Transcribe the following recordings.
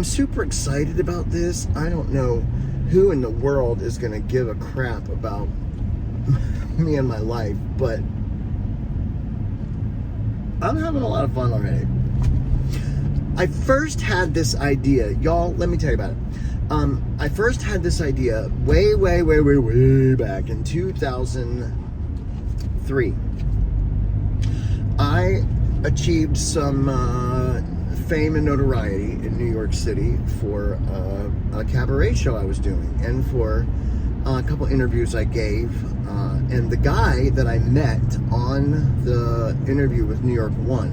I'm super excited about this. I don't know who in the world is going to give a crap about me and my life, but I'm having a lot of fun already. I first had this idea, y'all, let me tell you about it. I first had this idea way back in 2003. I achieved some fame and notoriety in New York City for a cabaret show I was doing, and for a couple interviews I gave. And the guy that I met on the interview with New York One,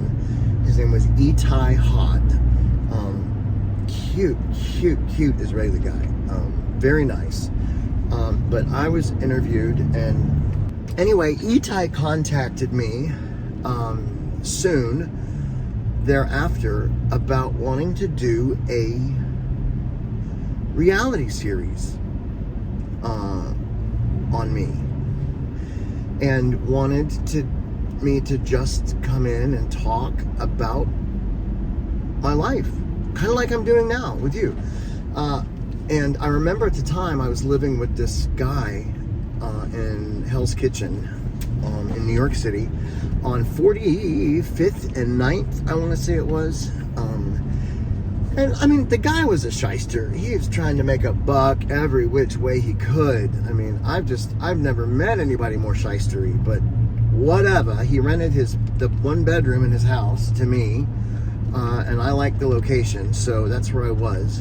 his name was Itai Hot. Cute Israeli guy. Very nice. But I was interviewed, and anyway, Itai contacted me soon thereafter about wanting to do a reality series on me, and wanted me to just come in and talk about my life, kind of like I'm doing now with you. And I remember at the time I was living with this guy in Hell's Kitchen in New York City on 45th and 9th, I want to say it was. And I mean, the guy was a shyster. He was trying to make a buck every which way he could. I mean, I've never met anybody more shystery, but whatever. He rented the one bedroom in his house to me, and I liked the location, so that's where I was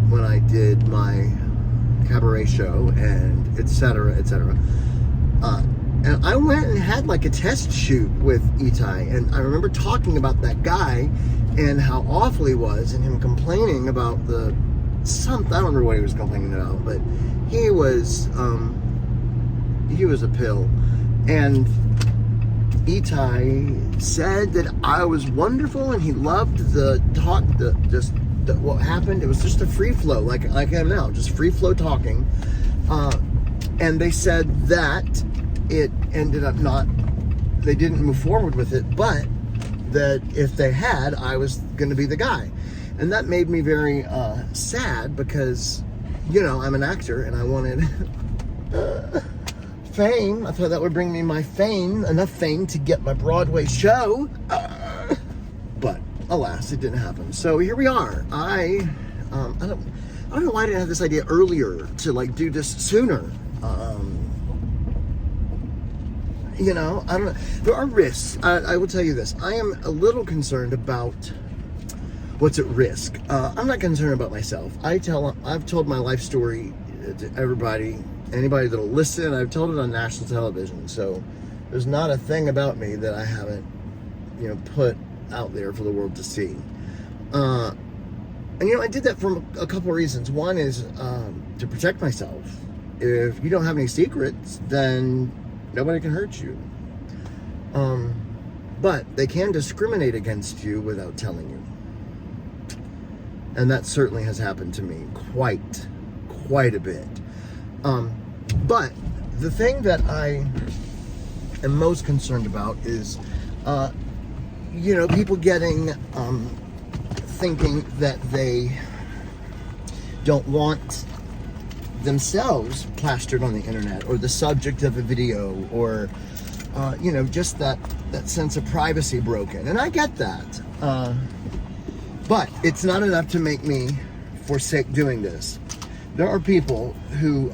when I did my cabaret show, and etc. And I went and had like a test shoot with Itai, and I remember talking about that guy and how awful he was, and him complaining about I don't remember what he was complaining about, but he was a pill. And Itai said that I was wonderful, and he loved the talk, what happened. It was just a free flow, like I am now, just free flow talking. And they said that it ended up they didn't move forward with it, but that if they had, I was going to be the guy. And that made me very sad, because, you know, I'm an actor and I wanted fame. I thought that would bring me my fame, enough fame to get my Broadway show. But alas, it didn't happen. So here we are. I don't know why I didn't have this idea earlier to like do this sooner. You know, I don't know. There are risks. I will tell you this. I am a little concerned about what's at risk. I'm not concerned about myself. I've told my life story to everybody, anybody that'll listen. I've told it on national television. So there's not a thing about me that I haven't, you know, put out there for the world to see. And, you know, I did that for a couple of reasons. One is to protect myself. If you don't have any secrets, then nobody can hurt you. But they can discriminate against you without telling you. And that certainly has happened to me quite a bit. But the thing that I am most concerned about is, you know, people getting, thinking that they don't want themselves plastered on the internet, or the subject of a video, or you know, just that sense of privacy broken. And I get that, but it's not enough to make me forsake doing this. There are people who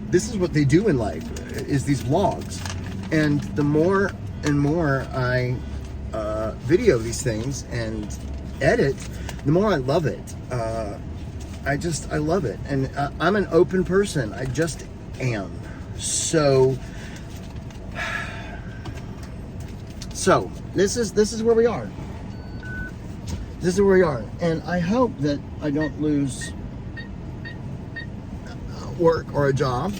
this is what they do in life, is these vlogs, and the more and more I video these things and edit, the more I love it. I love it. And I'm an open person. I just am. So this is where we are. This is where we are. And I hope that I don't lose work or a job.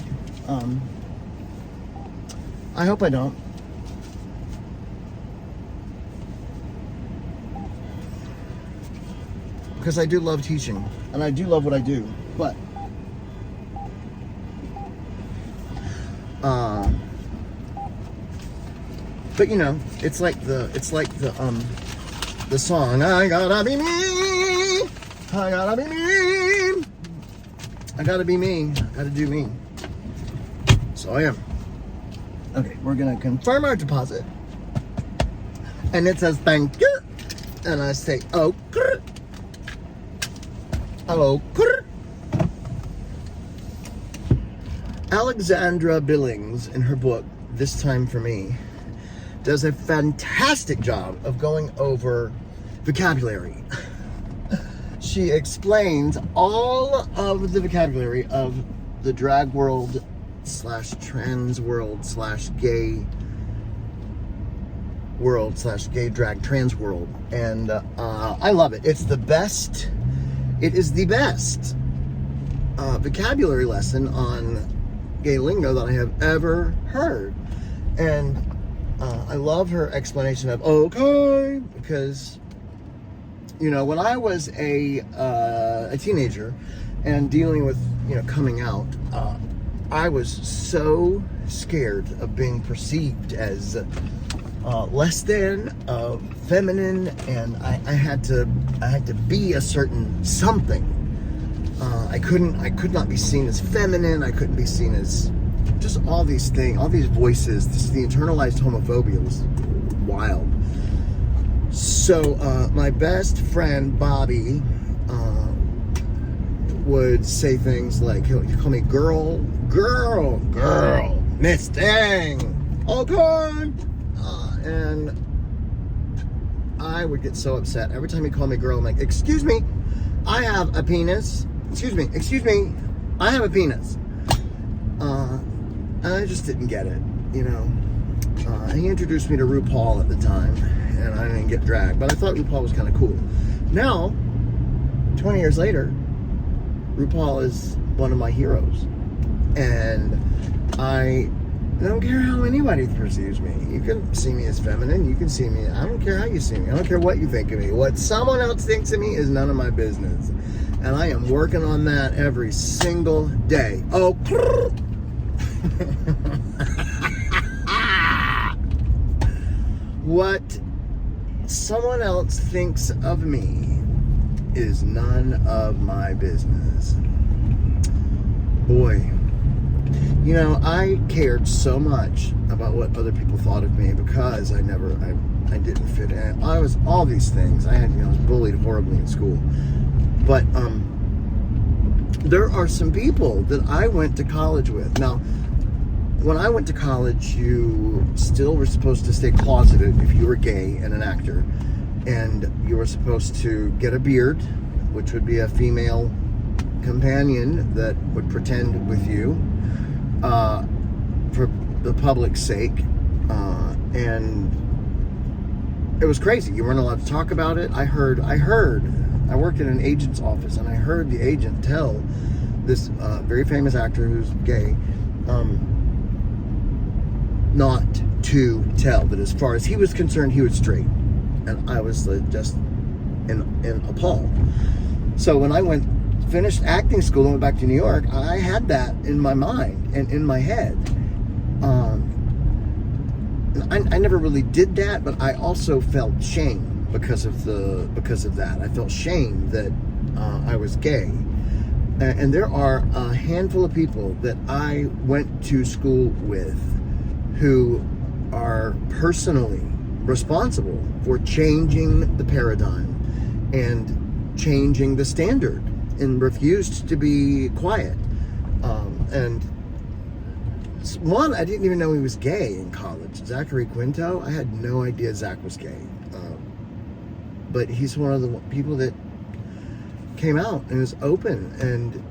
I hope I don't. Because I do love teaching, and I do love what I do, but you know, it's like the song, I gotta be me. I gotta be mean. I gotta be me. I gotta do me. So I am. Okay, we're gonna confirm our deposit. And it says thank you. And I say, oh, grr. Oh, grr. Alexandra Billings, in her book, This Time for Me, does a fantastic job of going over vocabulary. She explains all of the vocabulary of the drag world / trans world / gay world / gay drag trans world. And I love it. It's the best. It is the best vocabulary lesson on gay lingo that I have ever heard. And I love her explanation of okay, because when I was a teenager and dealing with coming out, I was so scared of being perceived as less than, feminine, and I had to be a certain something. I could not be seen as feminine. I couldn't be seen as just all these things, all these voices. The internalized homophobia was wild. So my best friend Bobby would say things like, he'd call me girl, Miss Dang, okay, and I would get so upset every time he called me girl. I'm like, excuse me, I have a penis. Excuse me, I have a penis. And I just didn't get it, He introduced me to RuPaul at the time, and I didn't get dragged, but I thought RuPaul was kind of cool. Now, 20 years later, RuPaul is one of my heroes, and I don't care how anybody perceives me. You can see me as feminine, you can see me, I don't care how you see me, I don't care what you think of me. What someone else thinks of me is none of my business, and I am working on that every single day. Oh, what someone else thinks of me is none of my business. Boy, I cared so much about what other people thought of me because I didn't fit in. I was all these things. I was bullied horribly in school. But there are some people that I went to college with. Now, when I went to college, you still were supposed to stay closeted if you were gay and an actor. And you were supposed to get a beard, which would be a female companion that would pretend with you for the public's sake. And it was crazy. You weren't allowed to talk about it. I worked in an agent's office, and I heard the agent tell this very famous actor who's gay not to tell, that as far as he was concerned, he was straight. And I was just in appalled. So when I finished acting school and went back to New York, I had that in my mind and in my head. I never really did that, but I also felt shame because of that. I felt shame that I was gay. And there are a handful of people that I went to school with who are personally responsible for changing the paradigm and changing the standard, and refused to be quiet. And one, I didn't even know he was gay in college. Zachary Quinto, I had no idea Zach was gay. But he's one of the people that came out and was open, and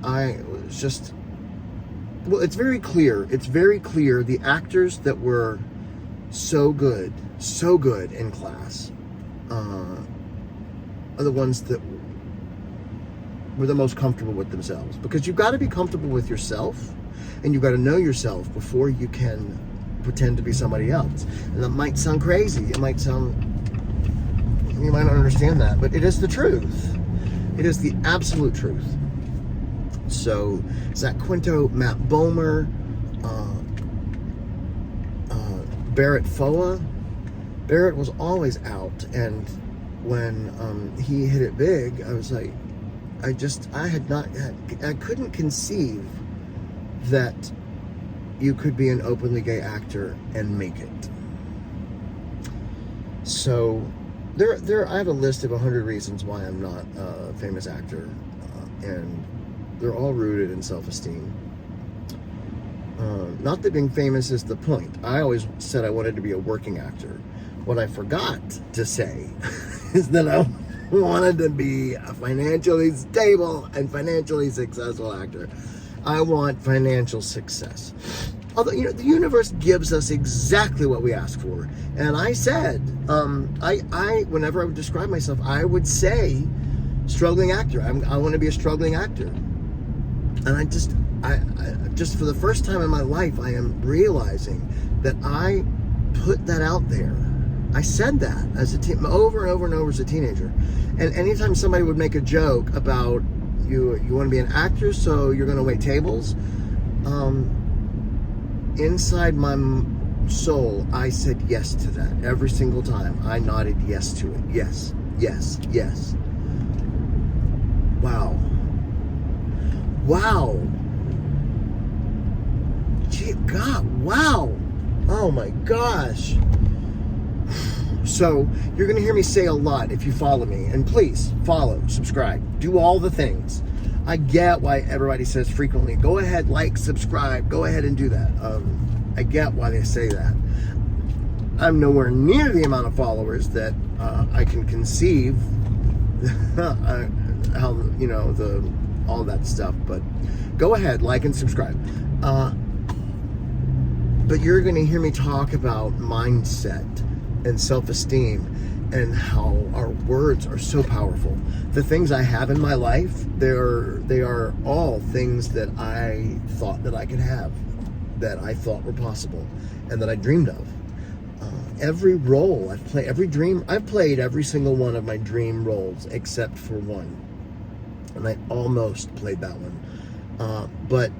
I was just, well, it's very clear the actors that were so good in class are the ones that were the most comfortable with themselves, because you've got to be comfortable with yourself, and you've got to know yourself before you can pretend to be somebody else. And that might sound crazy, you might not understand that, but it is the truth. It is the absolute truth. So Zach Quinto, Matt Bomer, Barrett Foa. Barrett was always out and when he hit it big, I was like, I couldn't conceive that you could be an openly gay actor and make it. So I have a list of 100 reasons why I'm not a famous actor, and they're all rooted in self-esteem. Not that being famous is the point. I always said I wanted to be a working actor. What I forgot to say is that I wanted to be a financially stable and financially successful actor. I want financial success. Although, the universe gives us exactly what we ask for. And I said, whenever I would describe myself, I would say struggling actor. I want to be a struggling actor. And I just for the first time in my life, I am realizing that I put that out there. I said that as a over and over and over as a teenager. And anytime somebody would make a joke about you want to be an actor, so you're going to wait tables, inside my soul, I said yes to that every single time. I nodded yes to it. Yes, yes, yes. Wow. Wow. Gee, God, wow. Oh my gosh. So, you're going to hear me say a lot if you follow me. And please, follow, subscribe, do all the things. I get why everybody says frequently, go ahead, like, subscribe, go ahead and do that. I get why they say that. I'm nowhere near the amount of followers that I can conceive how, all that stuff. But go ahead, like and subscribe. But you're going to hear me talk about mindset and self-esteem and how our words are so powerful. The things I have in my life, they are all things that I thought that I could have, that I thought were possible, and that I dreamed of. Every role I've played, I've played every single one of my dream roles except for one, and I almost played that one. But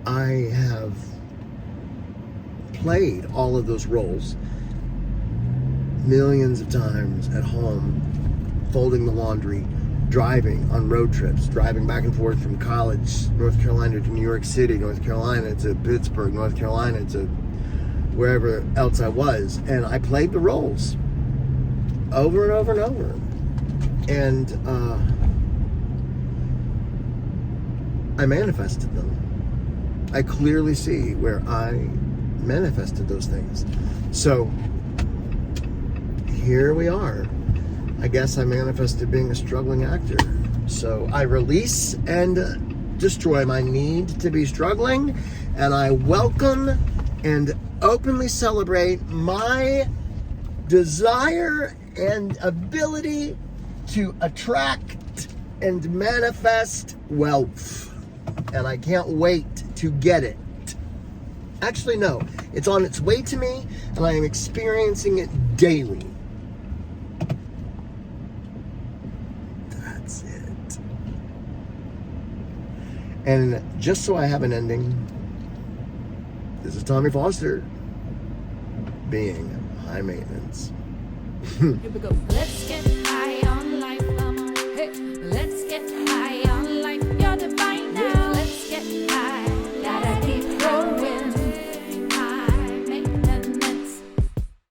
I have played all of those roles millions of times at home, folding the laundry, driving on road trips, driving back and forth from college, North Carolina, to New York City, North Carolina to Pittsburgh, North Carolina to wherever else I was. And I played the roles over and over and over. And I manifested them. I clearly see where I manifested those things. So here we are. I guess I manifested being a struggling actor. So I release and destroy my need to be struggling, and I welcome and openly celebrate my desire and ability to attract and manifest wealth. And I can't wait to get it. Actually, no. It's on its way to me, and I am experiencing it daily. That's it. And just so I have an ending, this is Tommy Foster being high maintenance. Here we go. Let's get